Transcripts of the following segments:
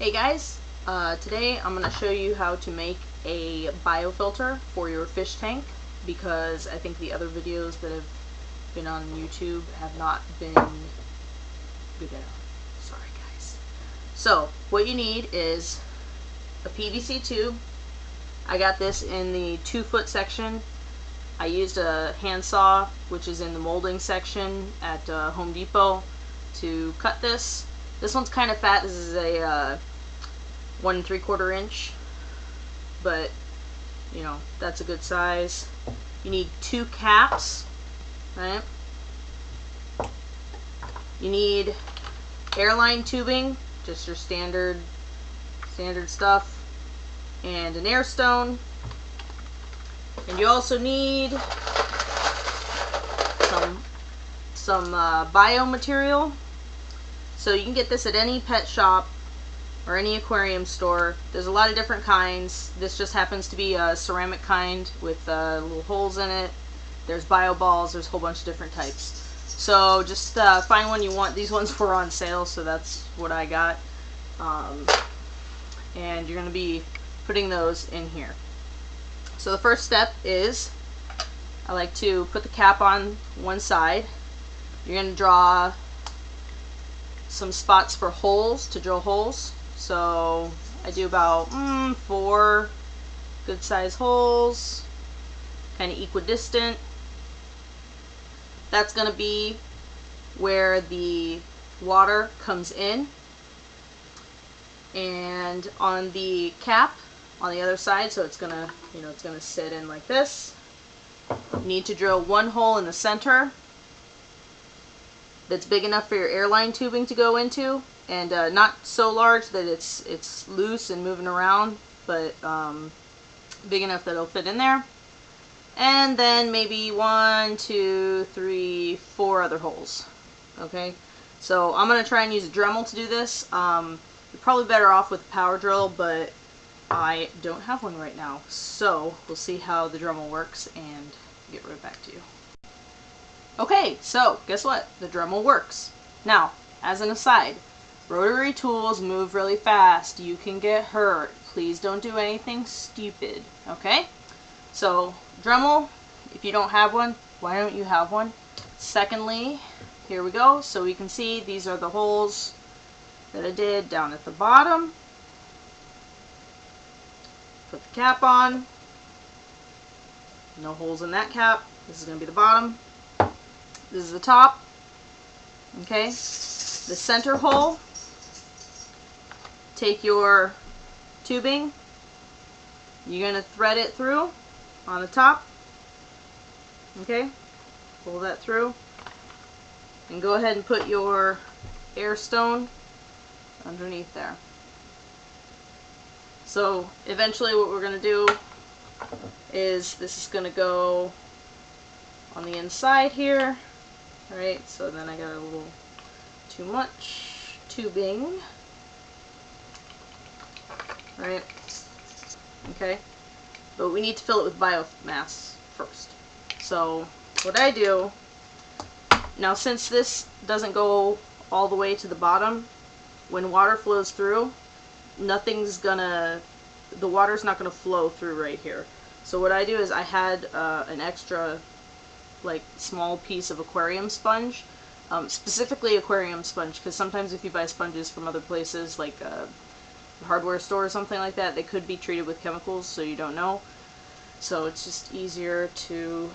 Hey guys, today I'm going to show you how to make a biofilter for your fish tank, because I think the other videos that have been on YouTube have not been good enough. Sorry guys. So what you need is a PVC tube. I got this in the 2-foot section. I used a handsaw, which is in the molding section at Home Depot, to cut this. This one's kind of fat. This is a 1 3/4 inch, but you know, that's a good size. You need 2 caps, right? You need airline tubing, just your standard stuff, and an air stone. And you also need some biomaterial. So you can get this at any pet shop or any aquarium store. There's a lot of different kinds. This just happens to be a ceramic kind with little holes in it. There's bio balls. There's a whole bunch of different types. So just find one you want. These ones were on sale, so that's what I got. And you're going to be putting those in here. So the first step is, I like to put the cap on one side. You're going to draw some spots for holes, to drill holes. So I do about 4 good size holes, kind of equidistant. That's going to be where the water comes in. And on the cap on the other side, so it's gonna, it's gonna sit in like this. You need to drill 1 hole in the center that's big enough for your airline tubing to go into, and not so large that it's loose and moving around, but big enough that it'll fit in there. And then maybe 1, 2, 3, 4 other holes. Okay, so I'm gonna try and use a Dremel to do this. You're probably better off with a power drill, but I don't have one right now, so we'll see how the Dremel works and get right back to you. Okay, so guess what? The Dremel works. Now, as an aside, rotary tools move really fast. You can get hurt. Please don't do anything stupid, okay? So, Dremel, if you don't have one, why don't you have one? Secondly, here we go. So we can see these are the holes that I did down at the bottom. Put the cap on. No holes in that cap. This is going to be the bottom. This is the top. Okay. The center hole. Take your tubing. You're going to thread it through on the top. Okay. Pull that through. And go ahead and put your air stone underneath there. So eventually what we're going to do is, this is going to go on the inside here. Alright, so then I got a little too much tubing. Right? Okay. But we need to fill it with biomass first. So what I do, now since this doesn't go all the way to the bottom, when water flows through, the water's not gonna flow through right here. So what I do is, I had an extra, like, small piece of aquarium sponge, specifically aquarium sponge, because sometimes if you buy sponges from other places, like a hardware store or something like that, they could be treated with chemicals, so you don't know. So it's just easier to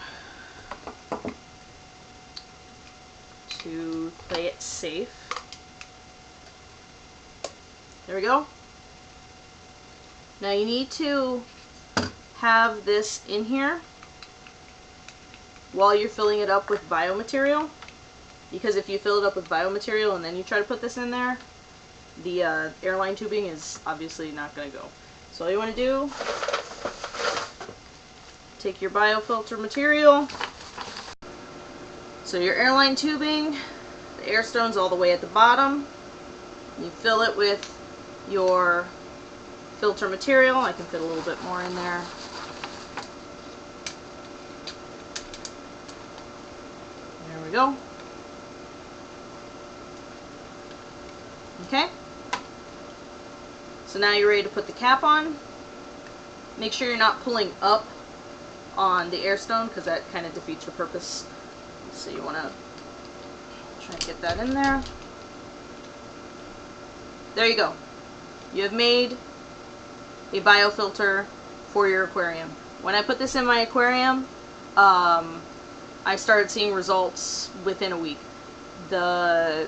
play it safe. There we go. Now you need to have this in here while you're filling it up with biomaterial, because if you fill it up with biomaterial and then you try to put this in there, the airline tubing is obviously not going to go. So all you want to do, take your biofilter material, so your airline tubing, the air stone's all the way at the bottom, you fill it with your filter material. I can fit a little bit more in there. There we go. Okay. So now you're ready to put the cap on. Make sure you're not pulling up on the air stone because that kind of defeats your purpose. So you want to try and get that in there. There you go. You have made a biofilter for your aquarium. When I put this in my aquarium, I started seeing results within a week. The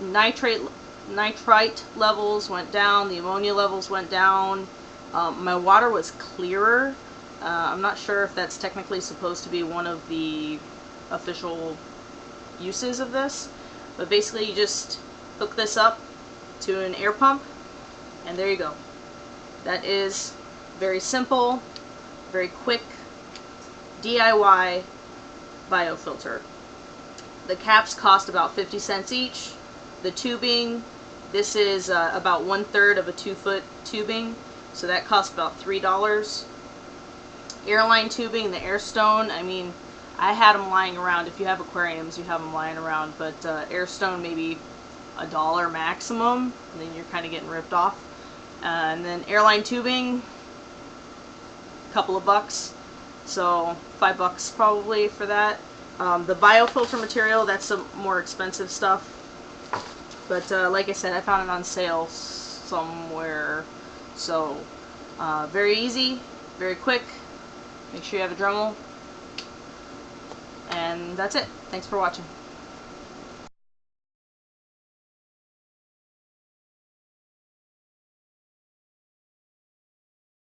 nitrite levels went down, the ammonia levels went down. My water was clearer. I'm not sure if that's technically supposed to be one of the official uses of this, but basically you just hook this up to an air pump and there you go. That is very simple, very quick DIY biofilter. The caps cost about 50 cents each. The tubing, this is about 1/3 of a 2-foot tubing, so that costs about $3. Airline tubing, the air stone, I mean, I had them lying around. If you have aquariums, you have them lying around, but air stone maybe $1 maximum, and then you're kind of getting ripped off. And then airline tubing, a couple of bucks, so $5 probably for that. The biofilter material, that's some more expensive stuff, but like I said, I found it on sale somewhere. So very easy, very quick. Make sure you have a Dremel, and that's it. Thanks for watching.